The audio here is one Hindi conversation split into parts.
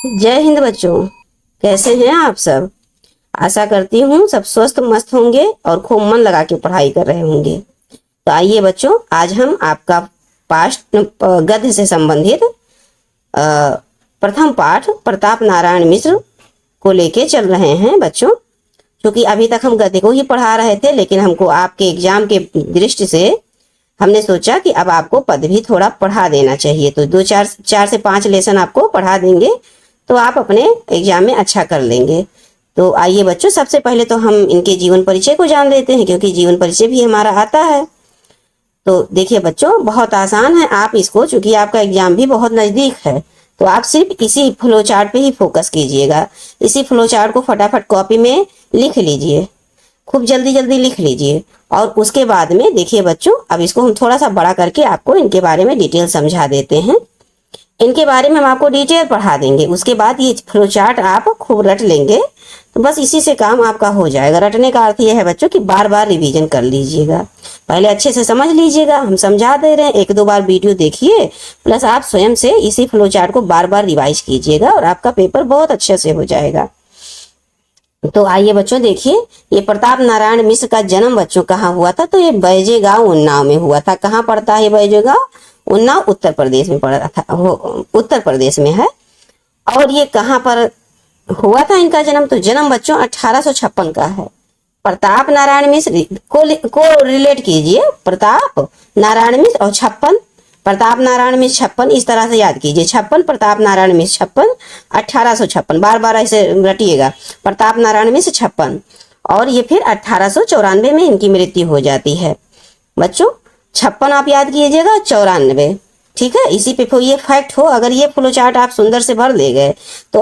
जय हिंद बच्चों। कैसे हैं आप सब? आशा करती हूँ सब स्वस्थ मस्त होंगे और खूब मन लगा के पढ़ाई कर रहे होंगे। तो आइए बच्चों, आज हम आपका पाठ गद्य से संबंधित प्रथम पाठ प्रताप नारायण मिश्र को लेके चल रहे हैं बच्चों। क्योंकि अभी तक हम गद्य को ही पढ़ा रहे थे, लेकिन हमको आपके एग्जाम के दृष्टि से हमने सोचा कि अब आपको पद भी थोड़ा पढ़ा देना चाहिए। तो 4 से 5 लेसन आपको पढ़ा देंगे तो आप अपने एग्जाम में अच्छा कर लेंगे। तो आइए बच्चों, सबसे पहले तो हम इनके जीवन परिचय को जान लेते हैं, क्योंकि जीवन परिचय भी हमारा आता है। तो देखिए बच्चों, बहुत आसान है। आप इसको, चूंकि आपका एग्जाम भी बहुत नजदीक है, तो आप सिर्फ इसी फ्लो चार्ट पे ही फोकस कीजिएगा। इसी फ्लो चार्ट को फटाफट कॉपी में लिख लीजिए, खूब जल्दी जल्दी लिख लीजिए। और उसके बाद में देखिए बच्चों, अब इसको हम थोड़ा सा बड़ा करके आपको इनके बारे में डिटेल समझा देते हैं। इनके बारे में हम आपको डिटेल पढ़ा देंगे। उसके बाद ये फ्लो चार्ट आप खूब रट लेंगे, तो बस इसी से काम आपका हो जाएगा। रटने का अर्थ यह है बच्चों कि बार बार रिवीजन कर लीजिएगा, पहले अच्छे से समझ लीजिएगा। हम समझा दे रहे हैं, 1-2 बार वीडियो देखिए, प्लस आप स्वयं से इसी फ्लो चार्ट को बार बार रिवाइज कीजिएगा और आपका पेपर बहुत अच्छे से हो जाएगा। तो आइए बच्चों, देखिए ये प्रताप नारायण मिश्र का जन्म बच्चों कहाँ हुआ था? तो ये बैजे गांव उन्नाव में हुआ था। कहाँ पड़ता है बैजे गांव? उन्नाव उत्तर प्रदेश में पड़ा था, उत्तर प्रदेश में है। और ये कहाँ पर हुआ था इनका जन्म? तो जन्म बच्चों 1856 का है। प्रताप नारायण मिश्र को रिलेट कीजिए, प्रताप नारायण मिश्र और 56, प्रताप नारायण मिश्र 56, इस तरह से याद कीजिए। 56 प्रताप नारायण मिश्र 56, 1856, बार बार ऐसे रटिएगा। प्रताप नारायण मिश्र 56 और ये फिर 1894 में इनकी मृत्यु हो जाती है बच्चों। 56 आप याद कीजिएगा, 94, ठीक है। इसी पे ये फैक्ट हो, अगर ये फ्लो चार्ट आप सुंदर से भर ले गए तो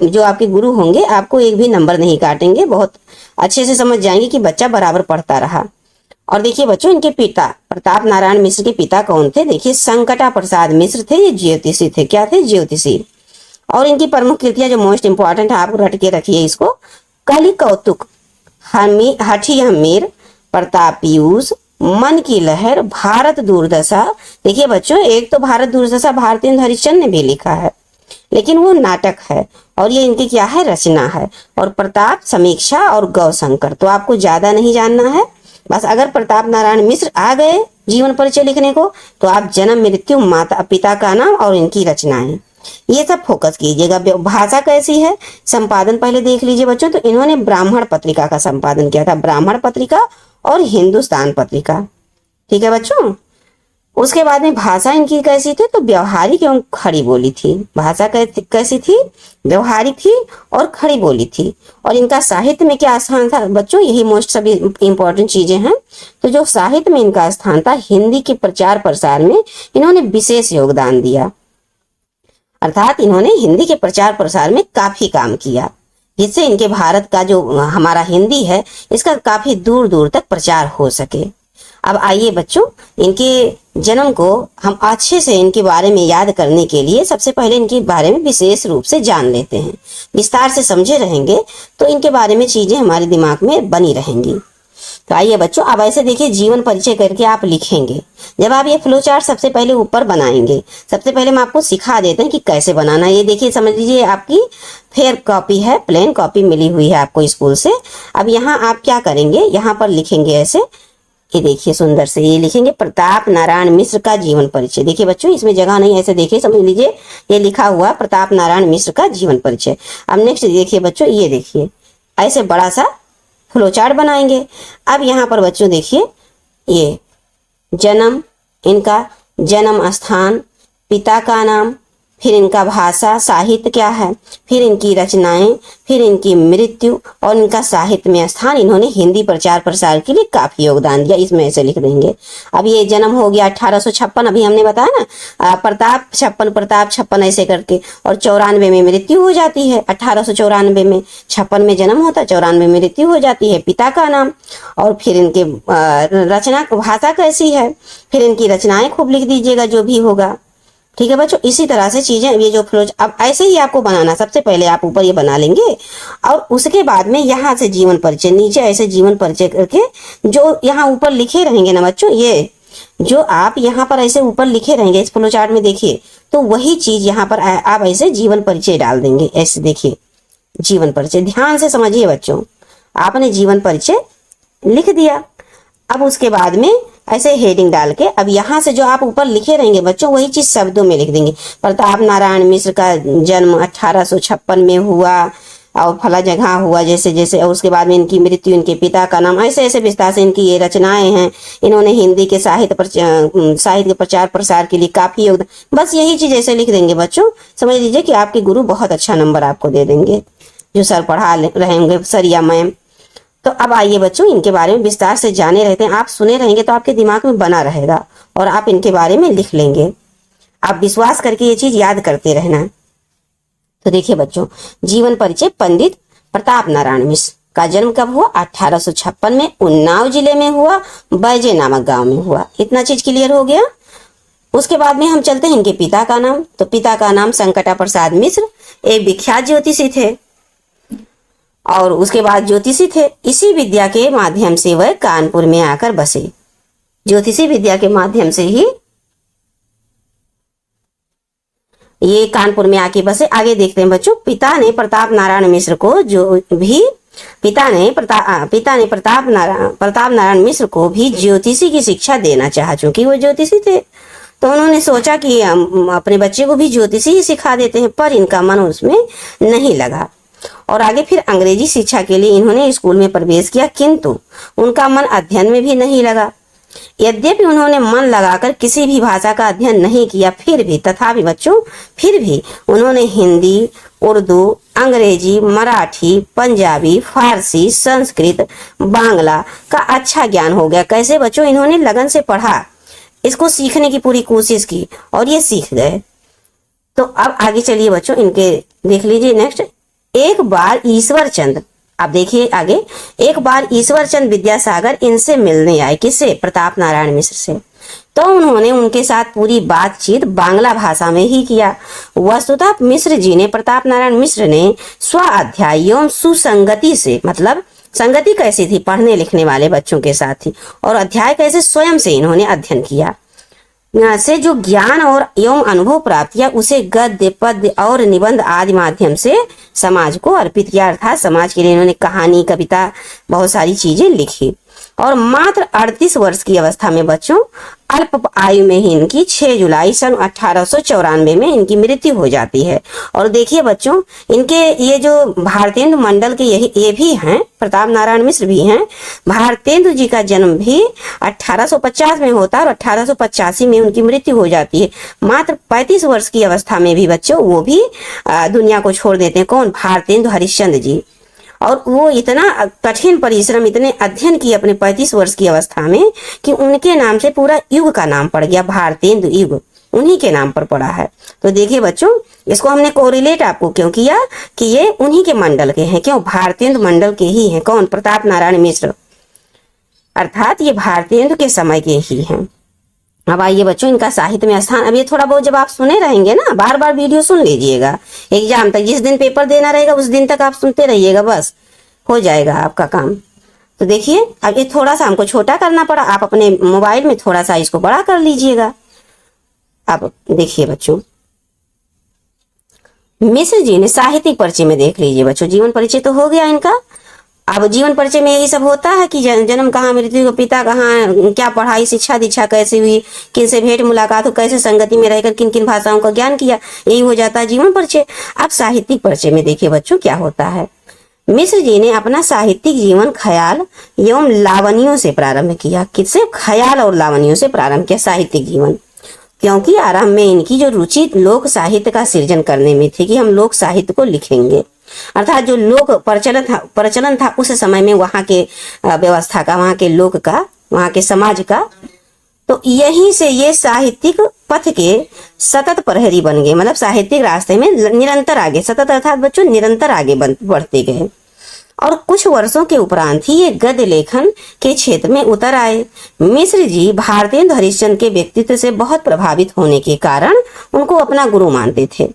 जो आपके गुरु होंगे आपको एक भी नंबर नहीं काटेंगे। बहुत अच्छे से समझ जाएंगे कि बच्चा बराबर पढ़ता रहा। और देखिए बच्चों, इनके पिता प्रताप नारायण मिश्र के पिता कौन थे? देखिए संकटा प्रसाद मिश्र थे। ये ज्योतिषी थे। क्या थे? ज्योतिषी। और इनकी प्रमुख कृतियां जो मोस्ट इंपॉर्टेंट है, आप रट के रखिए इसको। कलि कौतुक, हठी हमीर, प्रताप पीयूष, मन की लहर, भारत दुर्दशा। देखिए बच्चों, एक तो भारत दुर्दशा भारतेंदु हरिश्चंद्र ने भी लिखा है, लेकिन वो नाटक है और ये इनकी क्या है? रचना है। और प्रताप समीक्षा और गौशंकर, तो आपको ज्यादा नहीं जानना है। बस अगर प्रताप नारायण मिश्र आ गए जीवन परिचय लिखने को, तो आप जन्म, मृत्यु, माता पिता का नाम और इनकी रचनाएं, ये सब फोकस कीजिएगा। भाषा कैसी है, संपादन पहले देख लीजिए बच्चों। तो इन्होंने ब्राह्मण पत्रिका का संपादन किया था, ब्राह्मण पत्रिका और हिंदुस्तान पत्रिका, ठीक है बच्चों। उसके बाद में भाषा इनकी कैसी थी? तो व्यवहारिक एवं खड़ी बोली थी। भाषा कैसी थी? व्यवहारिक थी और खड़ी बोली थी। और इनका साहित्य में क्या स्थान था बच्चों? यही मोस्ट सभी इंपॉर्टेंट चीजें हैं। तो जो साहित्य में इनका स्थान था, हिंदी के प्रचार प्रसार में इन्होंने विशेष योगदान दिया। अर्थात इन्होंने हिंदी के प्रचार प्रसार में काफी काम किया, जिससे इनके भारत का जो हमारा हिंदी है, इसका काफी दूर दूर तक प्रचार हो सके। अब आइए बच्चों, इनके जन्म को हम अच्छे से इनके बारे में याद करने के लिए सबसे पहले इनके बारे में विशेष रूप से जान लेते हैं। विस्तार से समझे रहेंगे तो इनके बारे में चीजें हमारे दिमाग में बनी रहेंगी। तो आइए बच्चों, अब ऐसे देखिए जीवन परिचय करके आप लिखेंगे। जब आप ये फ्लो चार्ट सबसे पहले ऊपर बनाएंगे, सबसे पहले हम आपको सिखा देते हैं कि कैसे बनाना। ये देखिए, समझ लीजिए आपकी फेयर कॉपी है, प्लेन कॉपी मिली हुई है आपको स्कूल से। अब यहाँ आप क्या करेंगे, यहाँ पर लिखेंगे ऐसे, ये देखिए सुंदर से ये लिखेंगे प्रताप नारायण मिश्र का जीवन परिचय। देखिए बच्चों, इसमें जगह नहीं, ऐसे देखिए, समझ लीजिए ये लिखा हुआ प्रताप नारायण मिश्र का जीवन परिचय। अब नेक्स्ट देखिए बच्चों, ये देखिए ऐसे बड़ा सा फ्लो चार्ट बनाएंगे। अब यहाँ पर बच्चों देखिए, ये जन्म, इनका जन्म स्थान, पिता का नाम, फिर इनका भाषा साहित्य क्या है, फिर इनकी रचनाएं, फिर इनकी मृत्यु और इनका साहित्य में स्थान। इन्होंने हिंदी प्रचार प्रसार के लिए काफी योगदान दिया, इसमें ऐसे लिख देंगे। अब ये जन्म हो गया 1856, अभी हमने बताया ना, प्रताप 56 ऐसे करके, और 94 में मृत्यु हो जाती है। 1894 में, 56 में जन्म होता, 94 में मृत्यु हो जाती है। पिता का नाम, और फिर इनके रचना, भाषा कैसी है, फिर इनकी रचनाएं खूब लिख दीजिएगा जो भी होगा, ठीक है बच्चों। इसी तरह से चीजें, ये जो फ्लो, अब ऐसे ही आपको बनाना, सबसे पहले आप ऊपर ये बना लेंगे और उसके बाद में यहाँ से जीवन परिचय, नीचे ऐसे जीवन परिचय करके जो यहाँ ऊपर लिखे रहेंगे ना बच्चों, ये जो आप यहाँ पर ऐसे ऊपर लिखे रहेंगे इस फ्लो चार्ट में देखिए, तो वही चीज यहाँ पर आप ऐसे जीवन परिचय डाल देंगे। ऐसे देखिए जीवन परिचय, ध्यान से समझिए बच्चों, आपने जीवन परिचय लिख दिया। अब उसके बाद में ऐसे हेडिंग डाल के अब यहाँ से जो आप ऊपर लिखे रहेंगे बच्चों वही चीज शब्दों में लिख देंगे। प्रताप नारायण मिश्र का जन्म 1856 में हुआ और फला जगह हुआ जैसे जैसे, और उसके बाद में इनकी मृत्यु, इनके पिता का नाम, ऐसे ऐसे विस्तार से इनकी ये रचनाएं हैं। इन्होंने हिंदी के साहित्य के प्रचार प्रसार के लिए काफी योगदान। बस यही चीज ऐसे लिख देंगे बच्चों, समझ लीजिए कि आपके गुरु बहुत अच्छा नंबर आपको दे देंगे, जो सर पढ़ा रहे होंगे, सर या मैम। तो अब आइए बच्चों इनके बारे में विस्तार से जाने रहते हैं। आप सुने रहेंगे तो आपके दिमाग में बना रहेगा और आप इनके बारे में लिख लेंगे। आप विश्वास करके ये चीज याद करते रहना। तो देखिए बच्चों, जीवन परिचय पंडित प्रताप नारायण मिश्र का जन्म कब हुआ? 1856 में उन्नाव जिले में हुआ, बैजे नामक गांव में हुआ। इतना चीज क्लियर हो गया। उसके बाद में हम चलते हैं इनके पिता का नाम। तो पिता का नाम संकटा प्रसाद मिश्र एक विख्यात ज्योतिषी थे, और उसके बाद ज्योतिषी थे। इसी विद्या के माध्यम से वह कानपुर में आकर बसे। ज्योतिषी विद्या के माध्यम से ही ये कानपुर में आके बसे। आगे देखते हैं बच्चों, पिता ने प्रताप नारायण मिश्र को प्रताप नारायण मिश्र को भी ज्योतिषी की शिक्षा देना चाहा। चूंकि वो ज्योतिषी थे तो उन्होंने सोचा कि हम अपने बच्चे को भी ज्योतिषी ही सिखा देते हैं, पर इनका मन उसमें नहीं लगा। और आगे फिर अंग्रेजी शिक्षा के लिए इन्होंने स्कूल में प्रवेश किया, किंतु उनका मन अध्ययन में भी नहीं लगा। यद्यपि उन्होंने मन लगाकर किसी भी भाषा का अध्ययन नहीं किया, फिर भी उन्होंने हिंदी, उर्दू, अंग्रेजी, मराठी, पंजाबी, फारसी, संस्कृत, बांग्ला का अच्छा ज्ञान हो गया। कैसे बच्चों? इन्होंने लगन से पढ़ा, इसको सीखने की पूरी कोशिश की और ये सीख गए। तो अब आगे चलिए बच्चों, इनके देख लीजिए नेक्स्ट। एक बार ईश्वर चंद, आप देखिए आगे, एक बार ईश्वर चंद विद्यासागर इनसे मिलने आए। किससे? प्रताप नारायण मिश्र से। तो उन्होंने उनके साथ पूरी बातचीत बांग्ला भाषा में ही किया। वस्तुतः मिश्र जी ने, प्रताप नारायण मिश्र ने स्व अध्याय एवं सुसंगति से, मतलब संगति कैसी थी? पढ़ने लिखने वाले बच्चों के साथ थी, और अध्याय कैसे? स्वयं से इन्होंने अध्ययन किया। से जो ज्ञान और एवं अनुभव प्राप्त किया उसे गद्य, पद्य और निबंध आदि माध्यम से समाज को अर्पित किया। अर्थात समाज के लिए इन्होंने कहानी, कविता, बहुत सारी चीजें लिखी। और मात्र 38 वर्ष की अवस्था में बच्चों, अल्प आयु में ही इनकी 6 जुलाई सन 1894 में इनकी मृत्यु हो जाती है। और देखिए बच्चों, इनके ये जो भारतेंदु मंडल के ये भी हैं, प्रताप नारायण मिश्र भी हैं। भारतेंदु जी का जन्म भी 1850 में होता है और 1885 में उनकी मृत्यु हो जाती है। मात्र 35 वर्ष की अवस्था में भी बच्चों वो भी दुनिया को छोड़ देते हैं। कौन? भारतेंदु हरिश्चंद्र जी। और वो इतना कठिन परिश्रम, इतने अध्ययन किए अपने 35 वर्ष की अवस्था में कि उनके नाम से पूरा युग का नाम पड़ गया, भारतेंदु युग, उन्हीं के नाम पर पड़ा है। तो देखिए बच्चों, इसको हमने कोरिलेट आपको क्यों किया कि ये उन्हीं के मंडल के हैं। क्यों? भारतेंदु मंडल के ही हैं। कौन? प्रताप नारायण मिश्र, अर्थात ये भारतेंदु के समय के ही हैं। अब आइए बच्चों, इनका साहित्य में स्थान। अब ये थोड़ा बहुत जब आप सुने रहेंगे ना, बार बार वीडियो सुन लीजिएगा, एग्जाम तक जिस दिन पेपर देना रहेगा उस दिन तक आप सुनते रहिएगा, बस हो जाएगा आपका काम। तो देखिए, अब ये थोड़ा सा हमको छोटा करना पड़ा, आप अपने मोबाइल में थोड़ा सा इसको बड़ा कर लीजिएगा। अब देखिए बच्चों, मिश्र जी ने साहित्यिक परिचय में देख लीजिए बच्चों, जीवन परिचय तो हो गया इनका। अब जीवन परिचय में यही सब होता है कि जन्म कहाँ, मृत्यु, पिता कहाँ, क्या पढ़ाई, शिक्षा दीक्षा कैसी हुई, किन से भेंट मुलाकात हो, कैसे संगति में रहकर किन किन भाषाओं का ज्ञान किया, यही हो जाता है जीवन परिचय। अब साहित्यिक परिचय में देखिए बच्चों क्या होता है। मिश्र जी ने अपना साहित्यिक जीवन ख्याल एवं लावनियों से प्रारंभ किया। किससे? ख्याल और लावनियों से प्रारंभ किया साहित्यिक जीवन, क्योंकि आरंभ में इनकी जो रुचि लोक साहित्य का सृजन करने में थी कि हम लोक साहित्य को लिखेंगे। अर्थात जो लोक प्रचलन था उस समय में, वहां के व्यवस्था का, वहां के लोक का, वहां के समाज का। तो यहीं से ये साहित्यिक पथ के सतत प्रहरी बन गए, मतलब साहित्यिक रास्ते में निरंतर आगे, सतत अर्थात बच्चों निरंतर आगे बढ़ते गए। और कुछ वर्षों के उपरांत ही ये गद्य लेखन के क्षेत्र में उतर आए। मिश्र जी भारतेंदु हरिश्चंद्र के व्यक्तित्व से बहुत प्रभावित होने के कारण उनको अपना गुरु मानते थे।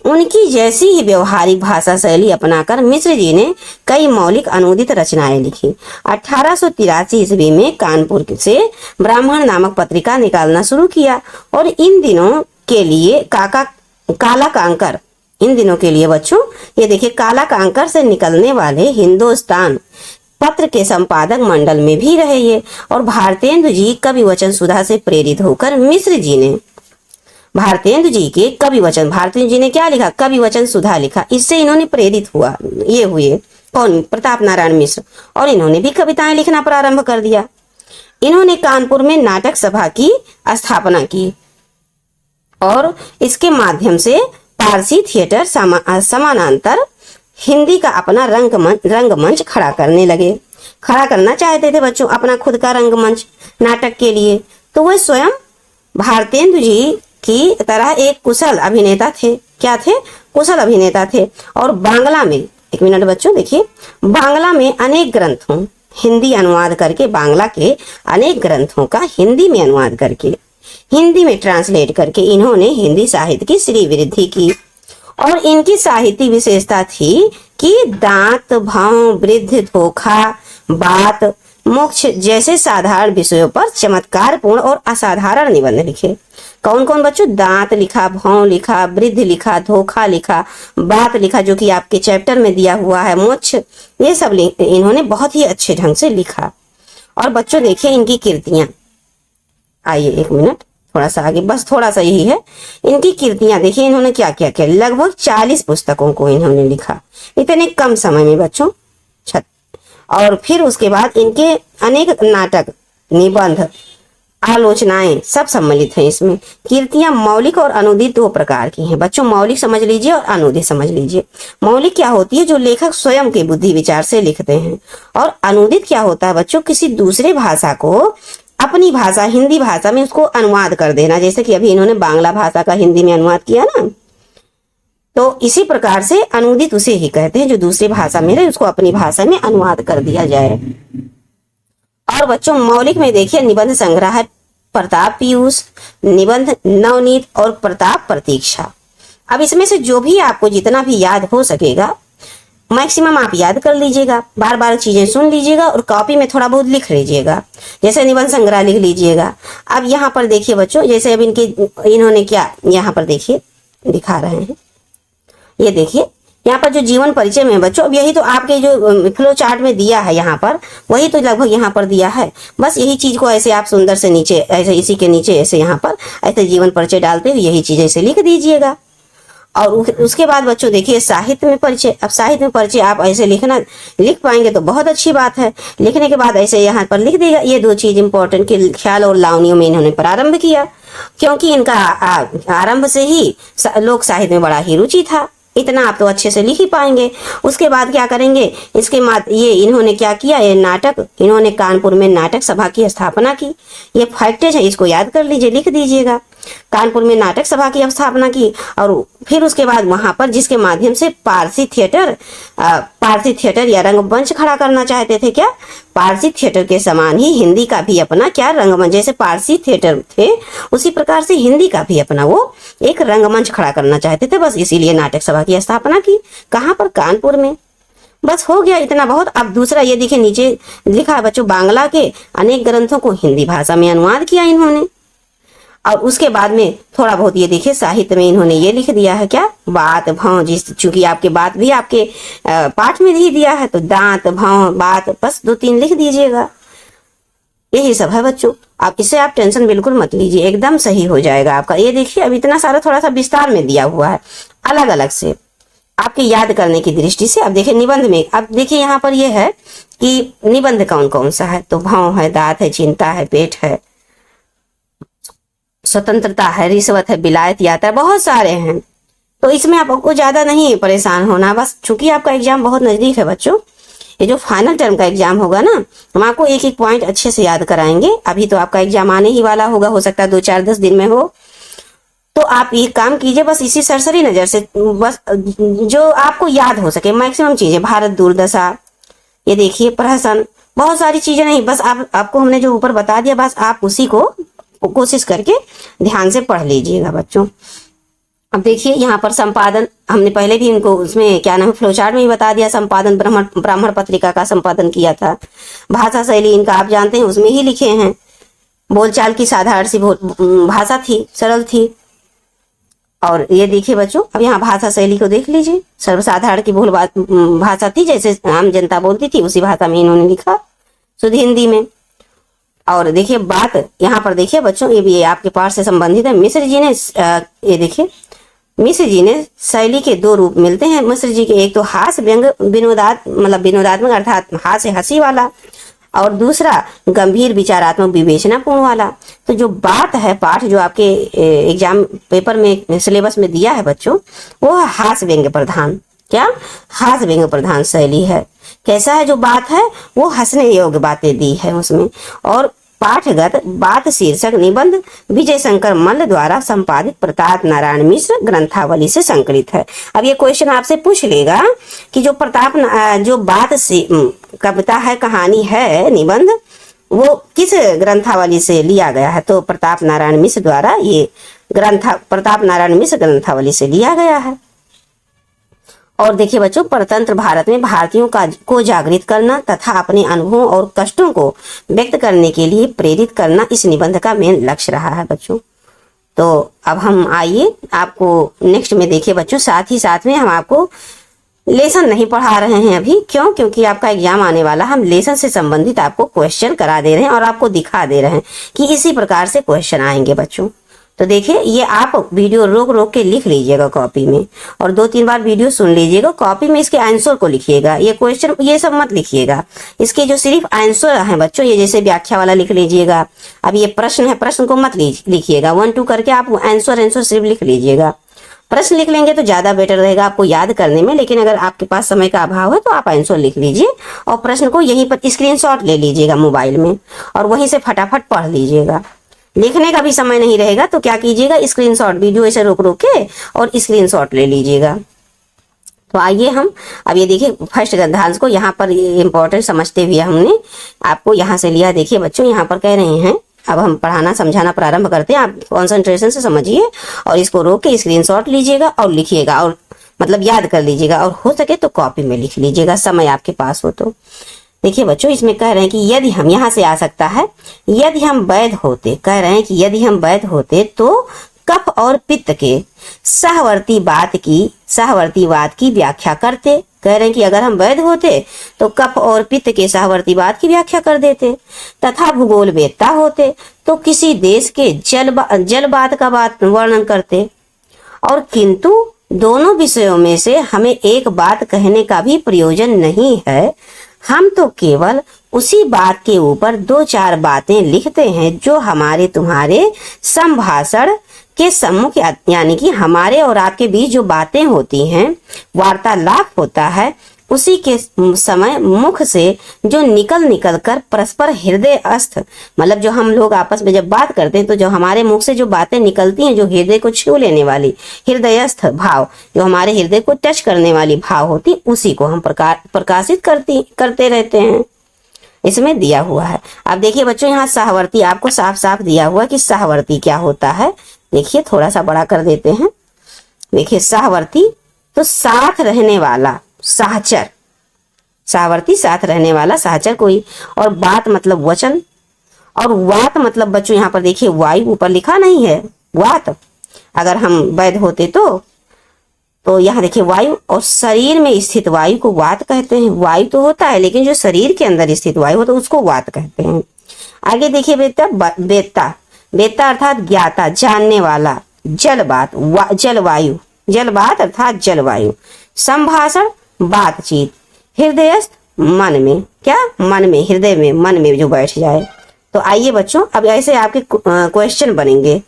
उनकी जैसी ही व्यवहारिक भाषा शैली अपनाकर मिश्र जी ने कई मौलिक अनुदित रचनाएं लिखी। 1883 ईस्वी में कानपुर से ब्राह्मण नामक पत्रिका निकालना शुरू किया और इन दिनों के लिए काला कांकर, इन दिनों के लिए बच्चों ये देखिए काला कांकर से निकलने वाले हिंदुस्तान पत्र के संपादक मंडल में भी रहे ये। और भारतेंदु जी कवि वचन सुधा से प्रेरित होकर मिश्र जी ने भारतेंदु जी के कवि वचन, भारतेंदु जी ने क्या लिखा? कवि वचन सुधा लिखा। इससे इन्होंने प्रेरित हुआ, ये हुए कौन? प्रताप नारायण मिश्र। और इन्होंने भी कविताएं लिखना प्रारंभ कर दिया। इन्होंने कानपुर में नाटक सभा की स्थापना की और इसके माध्यम से पारसी थिएटर समानांतर हिंदी का अपना रंगमंच खड़ा करना चाहते थे बच्चों, अपना खुद का रंगमंच नाटक के लिए। तो वह स्वयं भारतेंदु जी की तरह एक कुशल अभिनेता थे। क्या थे? कुशल अभिनेता थे। और बांग्ला में, एक मिनट बच्चों देखिए, बांग्ला में अनेक ग्रंथों हिंदी अनुवाद करके, बांग्ला के अनेक ग्रंथों का हिंदी में अनुवाद करके, हिंदी में ट्रांसलेट करके इन्होंने हिंदी साहित्य की श्री वृद्धि की। और इनकी साहित्यिक विशेषता थी कि दांत, भौं, वृद्ध, धोखा, बात, मोक्ष जैसे साधारण विषयों पर चमत्कारपूर्ण और असाधारण निबंध लिखे। कौन कौन बच्चों? दांत लिखा, भौं लिखा, वृद्ध लिखा, धोखा लिखा, बात लिखा जो कि आपके चैप्टर में दिया हुआ है, मोक्ष, ये सब इन्होंने बहुत ही अच्छे ढंग से लिखा। और बच्चों देखिए इनकी कृतियां, आइए एक मिनट थोड़ा सा आगे, बस थोड़ा सा यही है। इनकी कृतियां देखिए, इन्होंने क्या क्या किया। लगभग 40 पुस्तकों को इन्होंने लिखा इतने कम समय में बच्चों। और फिर उसके बाद इनके अनेक नाटक, निबंध, आलोचनाएं सब सम्मिलित हैं इसमें। कृतियां मौलिक और अनुदित दो प्रकार की हैं बच्चों। मौलिक समझ लीजिए और अनुदित समझ लीजिए। मौलिक क्या होती है? जो लेखक स्वयं के बुद्धि विचार से लिखते हैं। और अनुदित क्या होता है बच्चों? किसी दूसरे भाषा को अपनी भाषा, हिंदी भाषा में उसको अनुवाद कर देना। जैसे कि अभी इन्होंने बांग्ला भाषा का हिंदी में अनुवाद किया ना, तो इसी प्रकार से अनुदित उसे ही कहते हैं जो दूसरी भाषा में रहे उसको अपनी भाषा में अनुवाद कर दिया जाए। और बच्चों मौलिक में देखिए निबंध संग्रह है प्रताप पीयूष, निबंध नवनीत और प्रताप प्रतीक्षा। अब इसमें से जो भी आपको जितना भी याद हो सकेगा मैक्सिमम आप याद कर लीजिएगा, बार बार चीजें सुन लीजिएगा और कॉपी में थोड़ा बहुत लिख लीजिएगा। जैसे निबंध संग्रह लिख लीजिएगा। अब यहाँ पर देखिए बच्चों, जैसे अब इन्होंने क्या यहाँ पर देखिए दिखा रहे हैं, ये देखिए यहाँ पर जो जीवन परिचय में बच्चों, अब यही तो आपके जो फ्लो चार्ट में दिया है यहाँ पर, वही तो लगभग यहाँ पर दिया है। बस यही चीज को ऐसे आप सुंदर से नीचे ऐसे इसी के नीचे ऐसे यहाँ पर ऐसे जीवन परिचय डालते हुए यही चीज ऐसे लिख दीजिएगा। और उसके बाद बच्चों देखिए साहित्य में परिचय। अब साहित्य में परिचय आप ऐसे लिख पाएंगे तो बहुत अच्छी बात है। लिखने के बाद ऐसे यहाँ पर लिख देगा। ये दो चीज इंपॉर्टेंट के ख्याल और लावनियों में इन्होंने प्रारंभ किया, क्योंकि इनका आरंभ से ही लोक साहित्य में बड़ा ही रुचि था। इतना आप तो अच्छे से लिख ही पाएंगे। उसके बाद क्या करेंगे, इसके बाद ये इन्होंने क्या किया, ये नाटक, इन्होंने कानपुर में नाटक सभा की स्थापना की। ये फैक्टेज है, इसको याद कर लीजिए, लिख दीजिएगा। कानपुर में नाटक सभा की स्थापना की और फिर उसके बाद वहां पर जिसके माध्यम से पारसी थिएटर या रंगमंच खड़ा करना चाहते थे। क्या? पारसी थिएटर के समान ही हिंदी का भी अपना क्या रंगमंच, जैसे पारसी थिएटर थे उसी प्रकार से हिंदी का भी अपना वो एक रंगमंच खड़ा करना चाहते थे। बस इसीलिए नाटक सभा की स्थापना की। कहाँ पर? कानपुर में। बस हो गया, इतना बहुत। अब दूसरा ये देखिए नीचे लिखा है बच्चों, बांग्ला के अनेक ग्रंथों को हिंदी भाषा में अनुवाद किया इन्होंने। और उसके बाद में थोड़ा बहुत ये देखिए साहित्य में इन्होंने ये लिख दिया है, क्या? बात, भौं, जिस चूंकि आपके बात भी आपके पाठ में ही दिया है तो दांत, भौं, बात, बस 2-3 लिख दीजिएगा। यही सब है बच्चों। आप इससे आप टेंशन बिल्कुल मत लीजिए, एकदम सही हो जाएगा आपका। ये देखिए अब इतना सारा थोड़ा सा विस्तार में दिया हुआ है अलग अलग से आपके याद करने की दृष्टि से। अब देखिए निबंध में, अब देखिए यहाँ पर ये है कि निबंध कौन कौन सा है, तो भौं है, दांत है, चिंता है, पेट है, स्वतंत्रता है, रिश्वत है, विलायत यात्रा, बहुत सारे हैं। तो इसमें आपको ज्यादा नहीं परेशान होना। बस चूंकि आपका एग्जाम बहुत नजदीक है बच्चों, ये जो फाइनल टर्म का एग्जाम होगा ना, हम आपको एक एक पॉइंट अच्छे से याद कराएंगे। अभी तो आपका एग्जाम आने ही वाला होगा, हो सकता है 2-4-10 दिन में हो। तो आप ये काम कीजिए बस इसी सरसरी नजर से, बस जो आपको याद हो सके मैक्सिमम चीजें, भारत दुर्दशा, ये देखिए प्रहसन, बहुत सारी चीजें नहीं, बस आपको हमने जो ऊपर बता दिया बस आप उसी को कोशिश करके ध्यान से पढ़ लीजिएगा बच्चों। अब देखिए यहाँ पर संपादन, हमने पहले भी इनको उसमें क्या नाम है फ्लोचार्ट में ही बता दिया, संपादन ब्राह्मण पत्रिका का संपादन किया था। भाषा शैली इनका आप जानते हैं उसमें ही लिखे हैं। बोलचाल की साधारण सी भाषा थी, सरल थी। और ये देखिए बच्चों, अब यहाँ भाषा शैली को देख लीजिए, सर्वसाधारण की भूल भाषा थी, जैसे आम जनता बोलती थी उसी भाषा में इन्होंने लिखा, शुद्ध हिंदी में। और देखिए बात यहाँ पर देखिए बच्चों, ये भी आपके पाठ से संबंधित है। मिश्र जी ने ये देखिए, मिश्र जी ने शैली के दो रूप मिलते हैं मिश्र जी के, एक तो हास्य व्यंग विनोदात्मक अर्थात हास्य हंसी वाला, और दूसरा गंभीर विचारात्मक विवेचनापूर्ण वाला। तो जो बात है, पाठ जो आपके एग्जाम पेपर में सिलेबस में दिया है बच्चों, वो है हास्य व्यंग्य प्रधान। क्या? हास्य व्यंग्य प्रधान शैली है। कैसा है जो बात है, वो हंसने योग्य बातें दी है उसमें। और पाठगत बात शीर्षक निबंध विजय शंकर मल्ल द्वारा संपादित प्रताप नारायण मिश्र ग्रंथावली से संकलित है। अब ये क्वेश्चन आपसे पूछ लेगा कि जो बात से कविता है, कहानी है, निबंध, वो किस ग्रंथावली से लिया गया है? तो प्रताप नारायण मिश्र द्वारा ये प्रताप नारायण मिश्र ग्रंथावली से लिया गया है। और देखिए बच्चों, परतंत्र भारत में भारतीयों को जागृत करना तथा अपने अनुभवों और कष्टों को व्यक्त करने के लिए प्रेरित करना इस निबंध का मेन लक्ष्य रहा है बच्चों। तो अब हम आइए आपको नेक्स्ट में देखिए बच्चों, साथ ही साथ में हम आपको लेसन नहीं पढ़ा रहे हैं अभी। क्यों? क्योंकि आपका एग्जाम आने वाला, हम लेसन से संबंधित आपको क्वेश्चन करा दे रहे हैं और आपको दिखा दे रहे हैं कि इसी प्रकार से क्वेश्चन आएंगे बच्चों। तो देखिए, ये आप वीडियो रोक रोक के लिख लीजिएगा कॉपी में, और 2-3 बार वीडियो सुन लीजिएगा। कॉपी में इसके आंसर को लिखिएगा, ये क्वेश्चन ये सब मत लिखिएगा। इसके जो सिर्फ आंसर हैं बच्चों, ये जैसे व्याख्या वाला लिख लीजिएगा। अब ये प्रश्न है, प्रश्न को मत लिखिएगा, 1-2 करके आप आंसर सिर्फ लिख लीजिएगा। प्रश्न लिख लेंगे तो ज्यादा बेटर रहेगा आपको याद करने में, लेकिन अगर आपके पास समय का अभाव है तो आप आंसर लिख लीजिए और प्रश्न को यहीं पर स्क्रीनशॉट ले लीजिएगा मोबाइल में, और वहीं से फटाफट पढ़ लीजिएगा। लिखने का भी समय नहीं रहेगा तो क्या कीजिएगा, स्क्रीनशॉट, वीडियो ऐसे रोक रोक के और स्क्रीनशॉट ले लीजिएगा। तो आइए हम अब ये देखिए फर्स्ट गद्यांश को यहाँ पर इम्पोर्टेंट समझते हुए हमने आपको यहाँ से लिया। देखिए बच्चों, यहाँ पर कह रहे हैं, अब हम पढ़ाना समझाना प्रारंभ करते हैं। आप कॉन्सेंट्रेशन से समझिए और इसको रोक के स्क्रीनशॉट लीजिएगा और लिखिएगा, और मतलब याद कर लीजिएगा, और हो सके तो कॉपी में लिख लीजिएगा समय आपके पास हो तो। देखिए बच्चों, इसमें कह रहे हैं कि यदि हम, यहाँ से आ सकता है, यदि हम वैध होते, कह रहे हैं कि यदि हम वैध होते तो कफ और पित्त के सहवर्तीवाद की व्याख्या करते। कह रहे हैं कि अगर हम वैध होते तो कफ और पित्त के सहवर्तीवाद की व्याख्या कर देते, तथा भूगोल वेत्ता होते तो किसी देश के जलवाद का वर्णन करते। और किंतु दोनों विषयों में से हमें एक बात कहने का भी प्रयोजन नहीं है, हम तो केवल उसी बात के ऊपर 2-4 बातें लिखते हैं जो हमारे तुम्हारे संभाषण के सम्मुख, यानी कि हमारे और आपके बीच जो बातें होती हैं, वार्तालाप होता है, उसी के समय मुख से जो निकल कर परस्पर हृदयस्थ, मतलब जो हम लोग आपस में जब बात करते हैं तो जो हमारे मुख से जो बातें निकलती हैं, जो हृदय को छू लेने वाली हृदयस्थ भाव, जो हमारे हृदय को टच करने वाली भाव होती, उसी को हम प्रकाशित करते रहते हैं। इसमें दिया हुआ है। अब देखिए बच्चों, यहाँ सहवर्ती आपको साफ साफ दिया हुआ कि सहवर्ती क्या होता है। देखिए थोड़ा सा बड़ा कर देते हैं। देखिए सहवर्ती तो साथ रहने वाला, सहचर, सहवर्ती साथ रहने वाला, सहचर कोई, और बात मतलब वचन, और वात मतलब बच्चों यहाँ पर देखिए वायु, ऊपर लिखा नहीं है वात, अगर हम वैध होते तो यहाँ देखिए वायु, और शरीर में स्थित वायु को वात कहते हैं। वायु तो होता है लेकिन जो शरीर के अंदर स्थित वायु हो तो उसको वात कहते हैं। आगे देखिए वेत्ता अर्थात ज्ञाता, जानने वाला, जलवात अर्थात जलवायु, संभाषण बातचीत, हृदयस्थ मन में, क्या मन में, हृदय में, मन में जो बैठ जाए। तो आइए बच्चों, अब ऐसे आपके क्वेश्चन बनेंगे।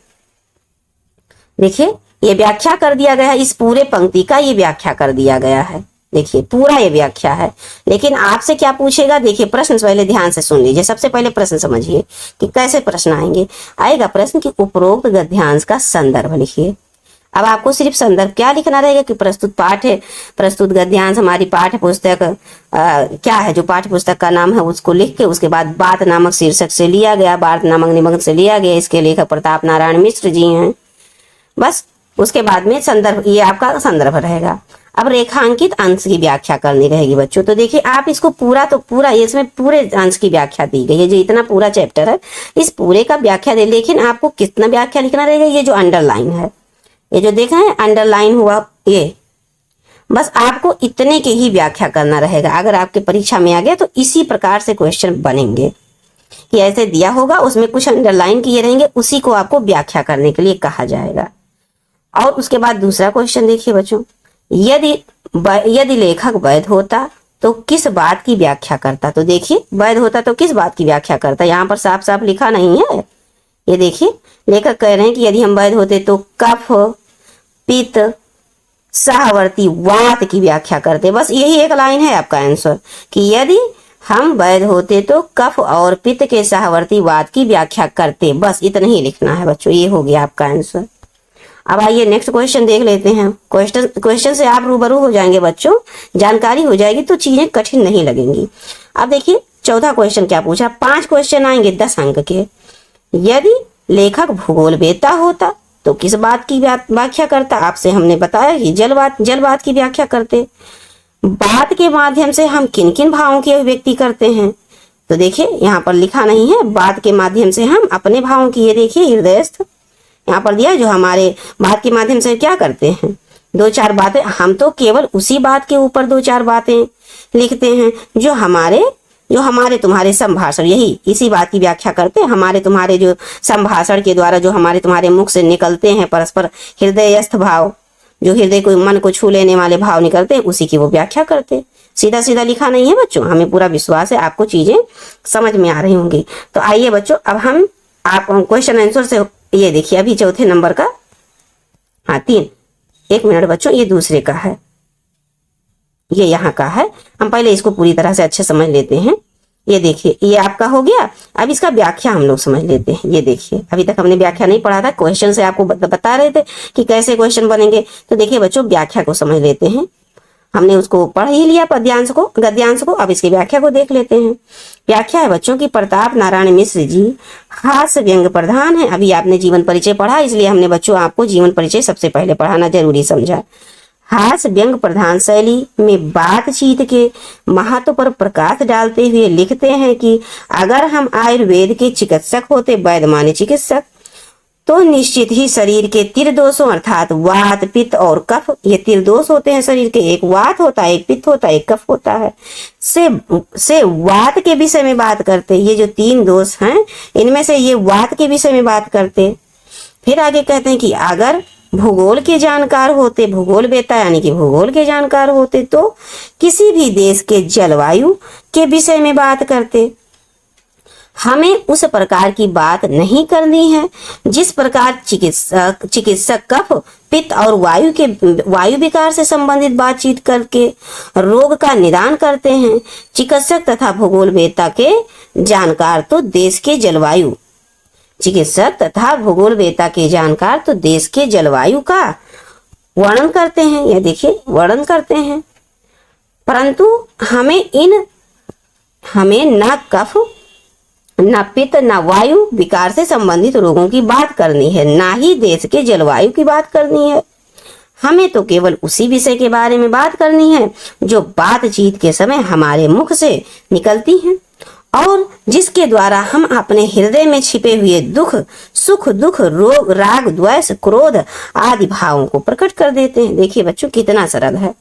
देखिए ये व्याख्या कर दिया गया है, इस पूरे पंक्ति का ये व्याख्या कर दिया गया है। देखिए पूरा ये व्याख्या है, लेकिन आपसे क्या पूछेगा, देखिए प्रश्न पहले ध्यान से सुन लीजिए। सबसे पहले प्रश्न समझिए कि कैसे प्रश्न आएंगे। आएगा प्रश्न कि उपरोक्त गद्यांश का संदर्भ लिखिए। अब आपको सिर्फ संदर्भ क्या लिखना रहेगा कि प्रस्तुत पाठ है, प्रस्तुत गद्यांश हमारी पाठ्य पुस्तक क्या है, जो पाठ्य पुस्तक का नाम है उसको लिख के उसके बाद बात नामक शीर्षक से लिया गया, बात नामक निबंध से लिया गया, इसके लेखक प्रताप नारायण मिश्र जी हैं। बस उसके बाद में संदर्भ, ये आपका संदर्भ रहेगा। अब रेखांकित अंश की व्याख्या करनी रहेगी बच्चों। तो देखिए आप इसको पूरा इसमें पूरे अंश की व्याख्या दी गई है, जो इतना पूरा चैप्टर है इस पूरे का व्याख्या दे, लेकिन आपको कितना व्याख्या लिखना रहेगा, ये जो अंडरलाइन है, ये जो देखा है अंडरलाइन हुआ, ये बस आपको इतने के ही व्याख्या करना रहेगा। अगर आपके परीक्षा में आ गया तो इसी प्रकार से क्वेश्चन बनेंगे कि ऐसे दिया होगा, उसमें कुछ अंडरलाइन किए रहेंगे, उसी को आपको व्याख्या करने के लिए कहा जाएगा। और उसके बाद दूसरा क्वेश्चन देखिए बच्चों, यदि लेखक वैध होता तो किस बात की व्याख्या करता। तो देखिए वैध होता तो किस बात की व्याख्या करता, यहाँ पर साफ साफ लिखा नहीं है। ये देखिए लेखक कह रहे हैं कि यदि हम वैध होते तो कफ पित्त सहवर्ती वात की व्याख्या करते। बस यही एक लाइन है आपका आंसर कि यदि हम वैध होते तो कफ और पित्त के सहवर्ती वात की व्याख्या करते। बस इतना ही लिखना है बच्चों, ये हो गया आपका आंसर। अब आइए नेक्स्ट क्वेश्चन देख लेते हैं। क्वेश्चन से आप रूबरू हो जाएंगे बच्चों, जानकारी हो जाएगी तो चीजें कठिन नहीं लगेंगी। अब देखिए चौथा क्वेश्चन क्या पूछा, 5 क्वेश्चन आएंगे 10 अंक के। यदि लेखक भूगोलवेत्ता होता तो किस बात की व्याख्या करता। आपसे हमने बताया कि जल बात की व्याख्या करते। बात के माध्यम से हम किन किन भावों की अभिव्यक्ति करते हैं। तो देखिए यहाँ पर लिखा नहीं है, बात के माध्यम से हम अपने भावों की, ये देखिए हृदयस्थ यहाँ पर दिया, जो हमारे बात के माध्यम से क्या करते हैं, 2-4 बातें। हम तो केवल उसी बात के ऊपर 2-4 बातें लिखते हैं जो हमारे तुम्हारे संभाषण, यही इसी बात की व्याख्या करते हैं। हमारे तुम्हारे जो संभाषण के द्वारा जो हमारे तुम्हारे मुख से निकलते हैं परस्पर हृदयस्थ भाव, जो हृदय को मन को छू लेने वाले भाव निकलते हैं, उसी की वो व्याख्या करते। सीधा सीधा लिखा नहीं है बच्चों, हमें पूरा विश्वास है आपको चीजें समझ में आ रही होंगी। तो आइए बच्चों अब हम आप क्वेश्चन आंसर से, ये देखिए अभी चौथे नंबर का, हाँ 3, 1 मिनट बच्चों, ये दूसरे का है, ये यहाँ का है। हम पहले इसको पूरी तरह से अच्छे समझ लेते हैं। ये देखिए ये आपका हो गया। अब इसका व्याख्या हम लोग समझ लेते हैं। ये देखिए अभी तक हमने व्याख्या नहीं पढ़ा था, क्वेश्चन से आपको बता रहे थे कि कैसे क्वेश्चन बनेंगे। तो देखिए बच्चों व्याख्या को समझ लेते हैं। हमने उसको पढ़ ही लिया पद्यांश को, गद्यांश को, अब इसकी व्याख्या को देख लेते हैं। व्याख्या है बच्चों की प्रताप नारायण मिश्र जी हास्य व्यंग प्रधान है। अभी आपने जीवन परिचय पढ़ा, इसलिए हमने बच्चों आपको जीवन परिचय सबसे पहले पढ़ाना जरूरी समझा। हास्य व्यंग प्रधान शैली में बातचीत के महत्व पर प्रकाश डालते हुए लिखते हैं कि अगर हम आयुर्वेद के चिकित्सक होते, वैद्य माने चिकित्सक, तो निश्चित ही शरीर के त्रिदोषों अर्थात वात पित्त और कफ, ये त्रिदोष होते हैं शरीर के, एक वात होता है, एक पित्त होता है, एक कफ होता है, से वात के विषय में बात करते। ये जो 3 दोष हैं इनमें से ये वात के विषय में बात करते। फिर आगे कहते हैं कि अगर भूगोल के जानकार होते, भूगोलवेत्ता यानी कि भूगोल के जानकार होते, तो किसी भी देश के जलवायु के विषय में बात करते। हमें उस प्रकार की बात नहीं करनी है जिस प्रकार चिकित्सक कफ पित्त और वायु विकार से संबंधित बातचीत करके रोग का निदान करते हैं। चिकित्सक तथा भूगोलवेत्ता के जानकार तो देश के जलवायु, चिकित्सक तथा भूगोलवेत्ता के जानकार तो देश के जलवायु का वर्णन करते हैं। यह देखिए वर्णन करते हैं, परंतु हमें न कफ न पित्त न वायु विकार से संबंधित रोगों की बात करनी है, ना ही देश के जलवायु की बात करनी है। हमें तो केवल उसी विषय के बारे में बात करनी है जो बातचीत के समय हमारे मुख से निकलती है और जिसके द्वारा हम अपने हृदय में छिपे हुए दुख, सुख, दुख, रोग, राग, द्वेष, क्रोध आदि भावों को प्रकट कर देते हैं। देखिए बच्चों कितना सरल है।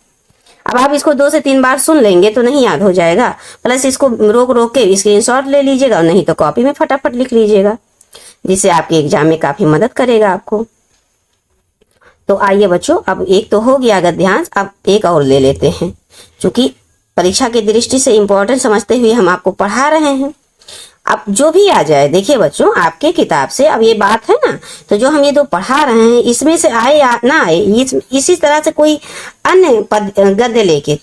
अब आप इसको 2 से 3 बार सुन लेंगे तो नहीं याद हो जाएगा, प्लस इसको रोक के स्क्रीनशॉट ले लीजिएगा, नहीं तो कॉपी में फटाफट लिख लीजिएगा, जिससे आपके एग्जाम में काफी मदद करेगा आपको। तो आइए बच्चों अब एक तो हो गया गद्यांश, अब एक और ले लेते हैं, क्योंकि परीक्षा की दृष्टि से इंपॉर्टेंट समझते हुए हम आपको पढ़ा रहे हैं। अब जो भी आ जाए, देखिए बच्चों आपके किताब से अब ये बात है ना, तो जो हम ये 2 पढ़ा रहे हैं इसमें से आए या ना आए, इसी तरह से कोई अन्य गद्य लेके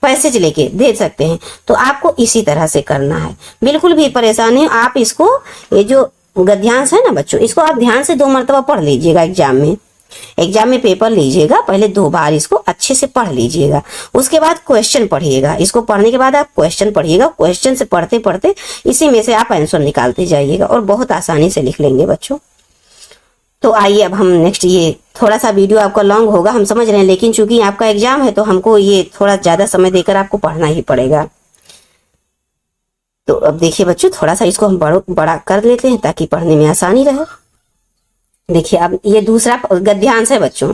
पैसेज लेके दे सकते हैं, तो आपको इसी तरह से करना है। बिल्कुल भी परेशान नहीं, आप इसको, ये जो गद्यांश है ना बच्चों, इसको आप ध्यान से 2 मरतबा पढ़ लीजिएगा एग्जाम में, एग्जाम में पेपर लीजिएगा, पहले 2 बार इसको अच्छे से पढ़ लीजिएगा, उसके बाद क्वेश्चन पढ़िएगा। इसको पढ़ने के बाद आप क्वेश्चन पढ़िएगा, क्वेश्चन से पढ़ते पढ़ते इसी में से आप आंसर निकालते जाइएगा और बहुत आसानी से लिख लेंगे बच्चों। तो आइए अब हम नेक्स्ट, ये थोड़ा सा वीडियो आपका लॉन्ग होगा हम समझ रहे हैं, लेकिन चूंकि आपका एग्जाम है तो हमको ये थोड़ा ज्यादा समय देकर आपको पढ़ना ही पड़ेगा। तो अब देखिए बच्चों, थोड़ा सा इसको हम बड़ा कर लेते हैं ताकि पढ़ने में आसानी रहे। देखिए अब ये दूसरा गद्यांश है बच्चों।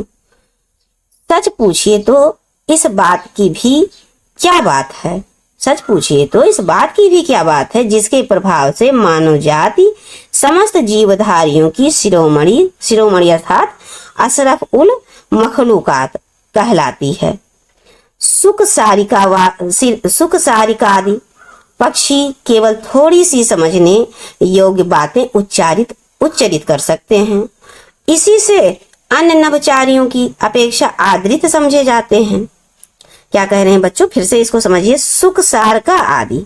सच पूछिए तो इस बात की भी क्या बात है, सच पूछिए तो इस बात की भी क्या बात है जिसके प्रभाव से मानव जाति समस्त जीवधारियों की शिरोमणि अर्थात अशरफ उल मखलूकात कहलाती है। सुख सारिकादि पक्षी केवल थोड़ी सी समझने योग्य बातें उच्चरित कर सकते हैं, इसी से अन्य नभचारियों की अपेक्षा आदृत समझे जाते हैं। क्या कह रहे हैं बच्चों, फिर से इसको समझिए। सुख सार का आदि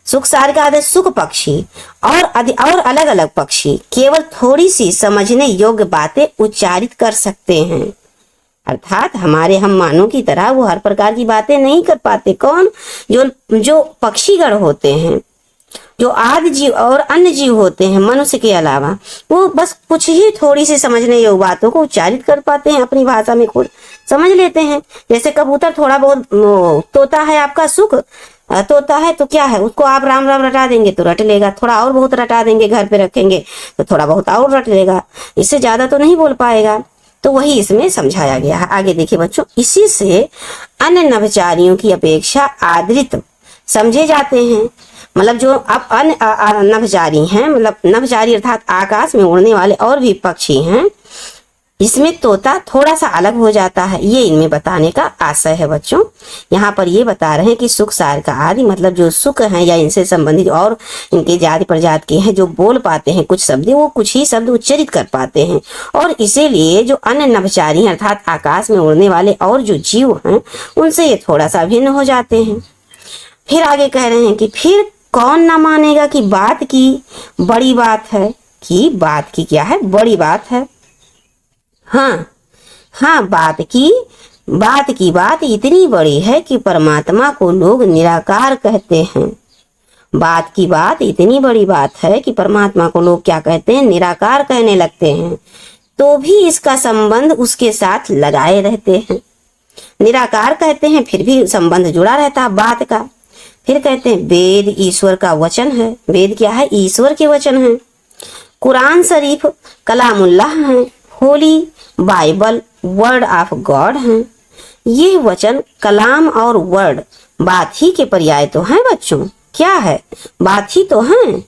सुख पक्षी और अलग अलग पक्षी केवल थोड़ी सी समझने योग्य बातें उच्चारित कर सकते हैं, अर्थात हम मानव की तरह वो हर प्रकार की बातें नहीं कर पाते। कौन? जो पक्षीगण होते हैं, जो आदि जीव और अन्य जीव होते हैं मनुष्य के अलावा, वो बस कुछ ही थोड़ी सी समझने योग्य बातों को उच्चारित कर पाते हैं, अपनी भाषा में खुद समझ लेते हैं। जैसे कबूतर थोड़ा बहुत, तोता है आपका सुख, तोता है तो क्या है, उसको आप राम राम रटा देंगे तो रट लेगा, थोड़ा और बहुत रटा देंगे, घर पे रखेंगे तो थोड़ा बहुत और रट लेगा, इससे ज्यादा तो नहीं बोल पाएगा। तो वही इसमें समझाया गया है। आगे देखिए बच्चों, इसी से अन्य नभचारियों की अपेक्षा आदृत समझे जाते हैं। मतलब जो अब अन्य नभचारी हैं, मतलब नभचारी अर्थात आकाश में उड़ने वाले और भी पक्षी हैं, इसमें तोता थोड़ा सा अलग हो जाता है, ये इनमें बताने का आशय है बच्चों। यहाँ पर ये बता रहे हैं कि सुख सार का आदि मतलब जो सुख हैं या इनसे संबंधित और इनके जाति प्रजाति के हैं जो बोल पाते हैं कुछ शब्द, वो कुछ ही शब्द उच्चरित कर पाते हैं, और इसीलिए जो अन्य नभचारी हैं अर्थात आकाश में उड़ने वाले और जो जीव हैं उनसे ये थोड़ा सा भिन्न हो जाते हैं। फिर आगे कह रहे हैं कि फिर कौन ना मानेगा कि बात की बड़ी बात है, कि बात की क्या है, बड़ी बात है। हाँ, बात की बात इतनी बड़ी है कि परमात्मा को लोग निराकार कहते हैं। बात की बात इतनी बड़ी बात है कि परमात्मा को लोग क्या कहते हैं, निराकार कहने लगते हैं, तो भी इसका संबंध उसके साथ लगाए रहते हैं। निराकार कहते हैं फिर भी संबंध जुड़ा रहता है बात का। फिर कहते हैं वेद ईश्वर का वचन है। वेद क्या है? ईश्वर के वचन है। कुरान शरीफ कलामुल्लाह है, Holi Bible word of God हैं। ये वचन कलाम और वर्ड बात ही के पर्याय तो हैं बच्चों। क्या है? बात ही तो हैं।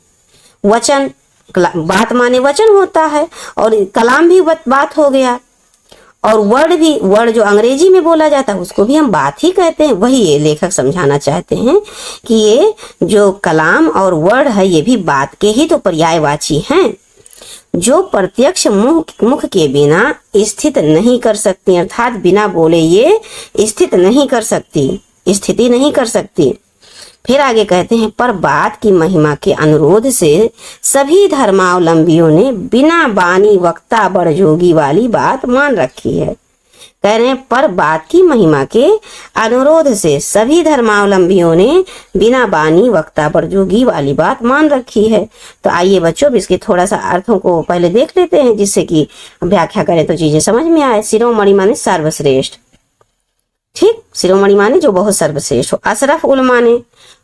वचन, बात माने वचन होता है, और कलाम भी बात हो गया, और वर्ड जो अंग्रेजी में बोला जाता है उसको भी हम बात ही कहते हैं। वही ये लेखक समझाना चाहते हैं कि ये जो कलाम और वर्ड है ये भी बात के ही तो पर्यायवाची हैं, जो प्रत्यक्ष मुख के बिना स्थित नहीं कर सकती, अर्थात बिना बोले ये स्थिति नहीं कर सकती। फिर आगे कहते हैं पर बात की महिमा के अनुरोध से सभी धर्मावलंबियों ने बिना बानी वक्ता बड़जोगी वाली बात मान रखी है। कह रहे हैं पर बात की महिमा के अनुरोध से सभी धर्मावलंबियों ने बिना बानी वक्ता बड़जोगी वाली बात मान रखी है। तो आइए बच्चों इसके थोड़ा सा अर्थों को पहले देख लेते हैं, जिससे कि व्याख्या करें तो चीजें समझ में आए। शिरोमणि माने सर्वश्रेष्ठ, ठीक, शिरोमणि माने जो बहुत सर्वश्रेष्ठ हो। अशरफ उल माने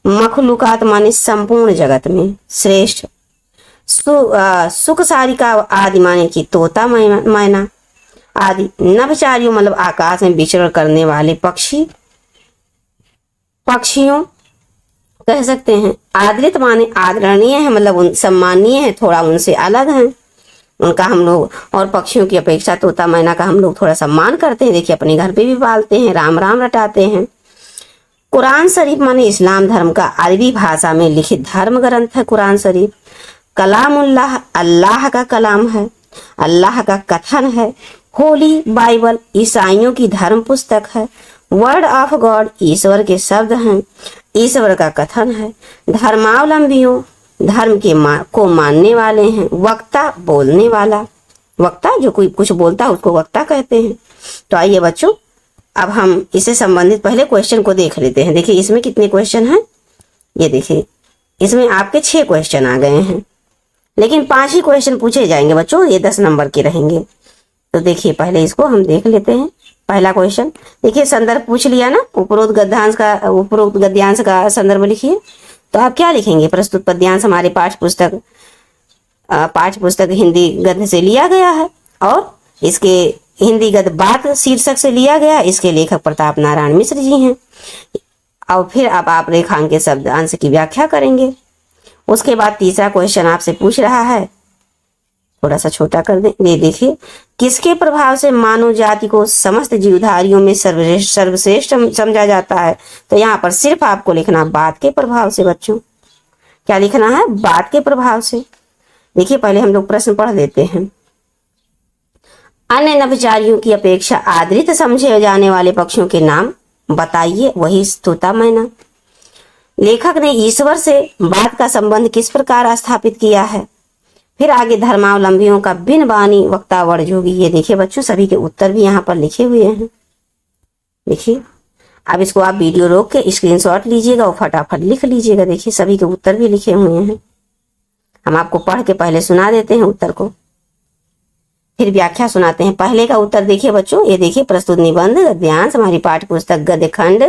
मखलूकात माने संपूर्ण जगत में श्रेष्ठ। सुख सारिका आदि माने की तोता मैना आदि। नभचारियों मतलब आकाश में विचरण करने वाले पक्षियों कह सकते हैं। आदृत माने आदरणीय है, मतलब सम्माननीय है, थोड़ा उनसे अलग है, उनका हम लोग और पक्षियों की अपेक्षा तोता मैना का हम लोग थोड़ा सम्मान करते हैं। देखिए अपने घर पे भी पालते हैं, राम राम रटाते हैं। कुरान शरीफ माने इस्लाम धर्म का अरबी भाषा में लिखित धर्म ग्रंथ है कुरान शरीफ। कलामुल्लाह अल्लाह का कलाम है, अल्लाह का कथन है। होली बाइबल ईसाइयों की धर्म पुस्तक है। वर्ड ऑफ गॉड ईश्वर के शब्द हैं, ईश्वर का कथन है। धर्मावलंबियों धर्म को मानने वाले हैं। वक्ता बोलने वाला, वक्ता, जो कोई कुछ बोलता है उसको वक्ता कहते हैं। तो आइए बच्चों, अब हम इससे संबंधित पहले क्वेश्चन को देख लेते हैं। देखिए इसमें कितने क्वेश्चन हैं, ये देखिए इसमें आपके 6 क्वेश्चन आ गए हैं, लेकिन 5 ही क्वेश्चन पूछे जाएंगे बच्चों, ये 10 नंबर के रहेंगे। तो देखिए पहले इसको हम देख लेते हैं। पहला क्वेश्चन देखिए, संदर्भ पूछ लिया ना, उपरोक्त गद्यांश का संदर्भ लिखिए। तो आप क्या लिखेंगे, प्रस्तुत पद्यांश हमारे पाठ्य पुस्तक हिंदी गद्य से लिया गया है और इसके हिंदी गद्य बात शीर्षक से लिया गया। इसके लेखक प्रताप नारायण मिश्र जी हैं। और फिर अब आप रेखांकित शब्द अंश की व्याख्या करेंगे। उसके बाद तीसरा क्वेश्चन आपसे पूछ रहा है, थोड़ा सा छोटा कर दें, ये देखिए, किसके प्रभाव से मानव जाति को समस्त जीवधारियों में सर्वश्रेष्ठ समझा जाता है। तो यहाँ पर सिर्फ आपको लिखना बात के प्रभाव से। बच्चों क्या लिखना है, बात के प्रभाव से। देखिए पहले हम लोग प्रश्न पढ़ देते हैं। अन्य नभचारियों की अपेक्षा आदृत समझे जाने वाले पक्षियों के नाम बताइए। वही तोता मैना। लेखक ने ईश्वर से बात का संबंध किस प्रकार स्थापित किया है। फिर आगे धर्मावलंबियों का बिन बानी वक्ता वर्ण जोगी। ये देखिए बच्चों, सभी के उत्तर भी यहाँ पर लिखे हुए हैं। देखिए अब इसको आप वीडियो रोक के स्क्रीनशॉट लीजिएगा और फटाफट लिख लीजिएगा। देखिए सभी के उत्तर भी लिखे हुए हैं। हम आपको पढ़ के पहले सुना देते हैं उत्तर को, फिर व्याख्या सुनाते हैं। पहले का उत्तर देखिए बच्चों, ये देखिए, प्रस्तुत निबंध गद्यांश हमारी पाठ्य पुस्तक गद्य खंड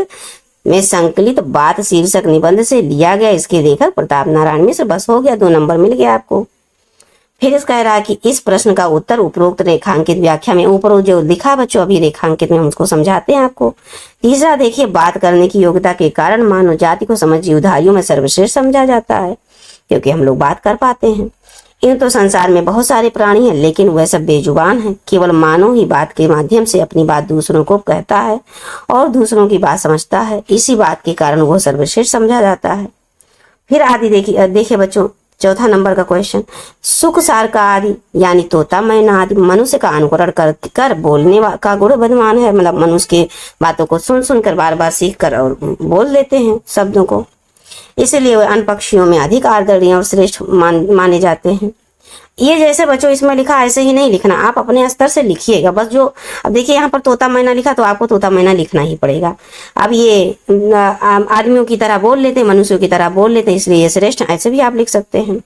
में संकलित बात शीर्षक निबंध से लिया गया। इसके लेखक प्रताप नारायण मिश्र। बस हो गया, 2 नंबर मिल गया आपको। फिर इस कह रहा है कि इस प्रश्न का उत्तर उपरोक्त रेखांकित व्याख्या में, ऊपर जो लिखा बच्चों अभी रेखांकित में हम उसको समझाते हैं आपको। तीसरा देखिए, बात करने की योग्यता के कारण मानव जाति को समस्त जीवधारियों में सर्वश्रेष्ठ समझा जाता है, क्योंकि हम लोग बात कर पाते हैं। इन तो संसार में बहुत सारे प्राणी हैं, लेकिन वह सब बेजुबान हैं। केवल मानव ही बात के माध्यम से अपनी बात दूसरों को कहता है और दूसरों की बात समझता है। इसी बात के कारण वह सर्वश्रेष्ठ समझा जाता है। फिर आदि देखिए बच्चों, चौथा नंबर का क्वेश्चन, सुख सार का आदि यानी तोता मैना आदि मनुष्य का अनुकरण कर बोलने का गुण बदमान है। मतलब मनुष्य के बातों को सुन सुनकर बार बार सीख कर और बोल लेते हैं शब्दों को, इसलिए वे अन्य पक्षियों में अधिक आदरणीय और श्रेष्ठ माने जाते हैं। ये जैसे बच्चों इसमें लिखा ऐसे ही नहीं लिखना, आप अपने स्तर से लिखिएगा। बस जो अब देखिए यहाँ पर तोता मैना लिखा तो आपको तोता मैना लिखना ही पड़ेगा। अब ये आदमियों की तरह बोल लेते, मनुष्यों की तरह बोल लेते, इसलिए ये श्रेष्ठ, ऐसे भी आप लिख सकते हैं।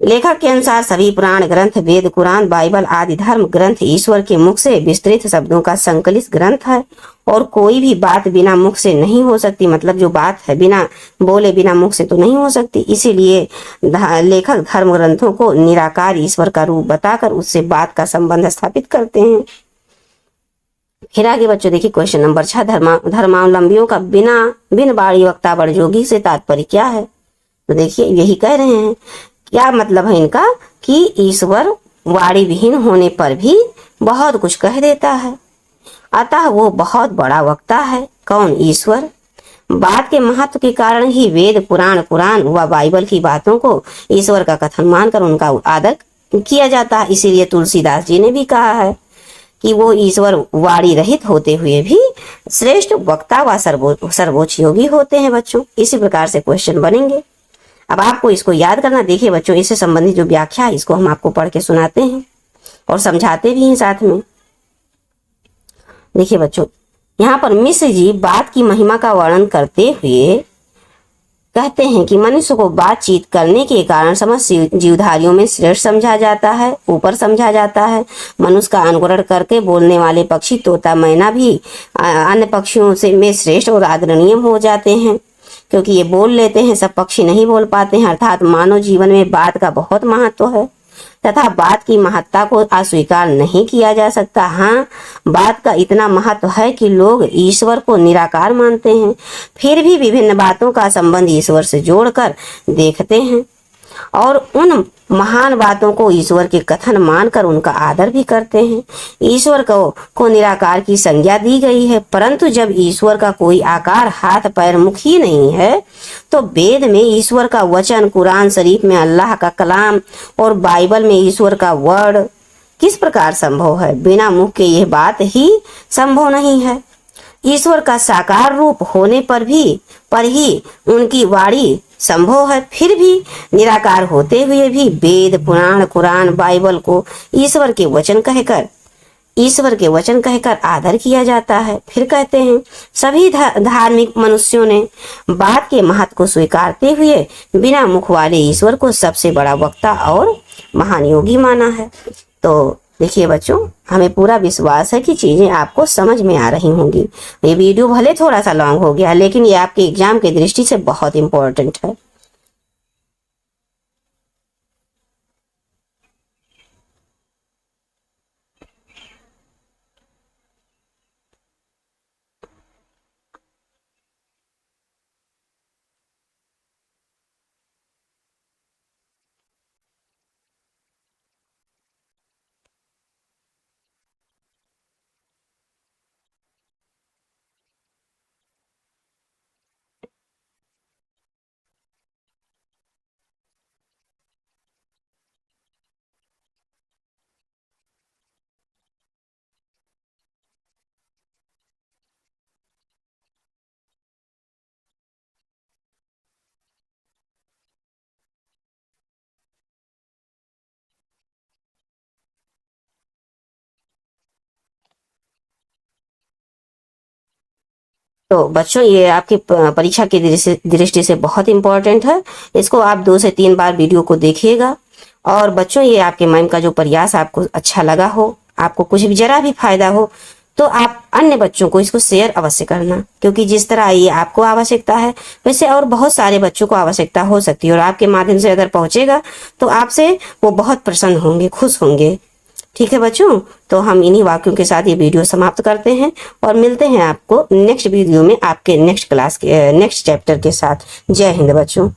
लेखक के अनुसार सभी पुराण ग्रंथ, वेद, कुरान, बाइबल आदि धर्म ग्रंथ ईश्वर के मुख से विस्तृत शब्दों का संकलित ग्रंथ है और कोई भी बात बिना मुख से नहीं हो सकती। मतलब जो बात है बिना बोले, बिना मुख से तो नहीं हो सकती। इसीलिए लेखक धर्म ग्रंथों को निराकार ईश्वर का रूप बताकर उससे बात का संबंध स्थापित करते हैं। फिर आगे बच्चों देखिए क्वेश्चन नंबर 6, धर्मावलंबियों का बिन बाणी वक्ता वर्ण जोगी से तात्पर्य क्या है। तो देखिए यही कह रहे हैं, क्या मतलब है इनका कि ईश्वर वाणी विहीन होने पर भी बहुत कुछ कह देता है, अतः वो बहुत बड़ा वक्ता है। कौन, ईश्वर। बात के महत्व के कारण ही वेद, पुराण, कुरान व बाइबल की बातों को ईश्वर का कथन मानकर उनका आदर किया जाता है। इसीलिए तुलसीदास जी ने भी कहा है कि वो ईश्वर वाणी रहित होते हुए भी श्रेष्ठ वक्ता व सर्वोच्च योगी होते हैं। बच्चों इसी प्रकार से क्वेश्चन बनेंगे। अब आपको इसको याद करना। देखिए बच्चों, इससे संबंधित जो व्याख्या है इसको हम आपको पढ़ के सुनाते हैं और समझाते भी हैं साथ में। देखिए बच्चों, यहाँ पर मिश्र जी बात की महिमा का वर्णन करते हुए कहते हैं कि मनुष्य को बातचीत करने के कारण समस्त जीवधारियों में श्रेष्ठ समझा जाता है, ऊपर समझा जाता है। मनुष्य का अनुकरण करके बोलने वाले पक्षी तोता मैना भी अन्य पक्षियों से में श्रेष्ठ और आदरणीय हो जाते हैं, क्योंकि ये बोल लेते हैं, सब पक्षी नहीं बोल पाते हैं। अर्थात मानव जीवन में बात का बहुत महत्व है तथा बात की महत्ता को अस्वीकार नहीं किया जा सकता। हाँ, बात का इतना महत्व है कि लोग ईश्वर को निराकार मानते हैं, फिर भी विभिन्न बातों का संबंध ईश्वर से जोड़कर देखते हैं और उन महान बातों को ईश्वर के कथन मानकर उनका आदर भी करते हैं। ईश्वर को निराकार की संज्ञा दी गई है, परंतु जब ईश्वर का कोई आकार, हाथ, पैर, मुख ही नहीं है तो वेद में ईश्वर का वचन, कुरान शरीफ में अल्लाह का कलाम और बाइबल में ईश्वर का वर्ड किस प्रकार संभव है। बिना मुख के यह बात ही संभव नहीं है। ईश्वर का साकार रूप होने पर ही उनकी वाणी संभव है, फिर भी निराकार होते हुए भी वेद, पुराण, कुरान, बाइबल को ईश्वर के वचन कहकर आदर किया जाता है। फिर कहते हैं सभी धार्मिक मनुष्यों ने बात के महत्व को स्वीकारते हुए बिना मुख वाले ईश्वर को सबसे बड़ा वक्ता और महान योगी माना है। तो देखिए बच्चों, हमें पूरा विश्वास है कि चीजें आपको समझ में आ रही होंगी। ये वीडियो भले थोड़ा सा लॉन्ग हो गया, लेकिन ये आपके एग्जाम की दृष्टि से बहुत इंपॉर्टेंट है। तो बच्चों, ये आपकी परीक्षा की दृष्टि से बहुत इंपॉर्टेंट है। इसको आप 2 से 3 बार वीडियो को देखिएगा। और बच्चों, ये आपके मैम का जो प्रयास आपको अच्छा लगा हो, आपको कुछ भी जरा भी फायदा हो, तो आप अन्य बच्चों को इसको शेयर अवश्य करना, क्योंकि जिस तरह ये आपको आवश्यकता है वैसे और बहुत सारे बच्चों को आवश्यकता हो सकती है। और आपके माध्यम से अगर पहुंचेगा तो आपसे वो बहुत प्रसन्न होंगे, खुश होंगे। ठीक है बच्चों, तो हम इन्हीं वाक्यों के साथ ये वीडियो समाप्त करते हैं और मिलते हैं आपको नेक्स्ट वीडियो में आपके नेक्स्ट क्लास के नेक्स्ट चैप्टर के साथ। जय हिंद बच्चों।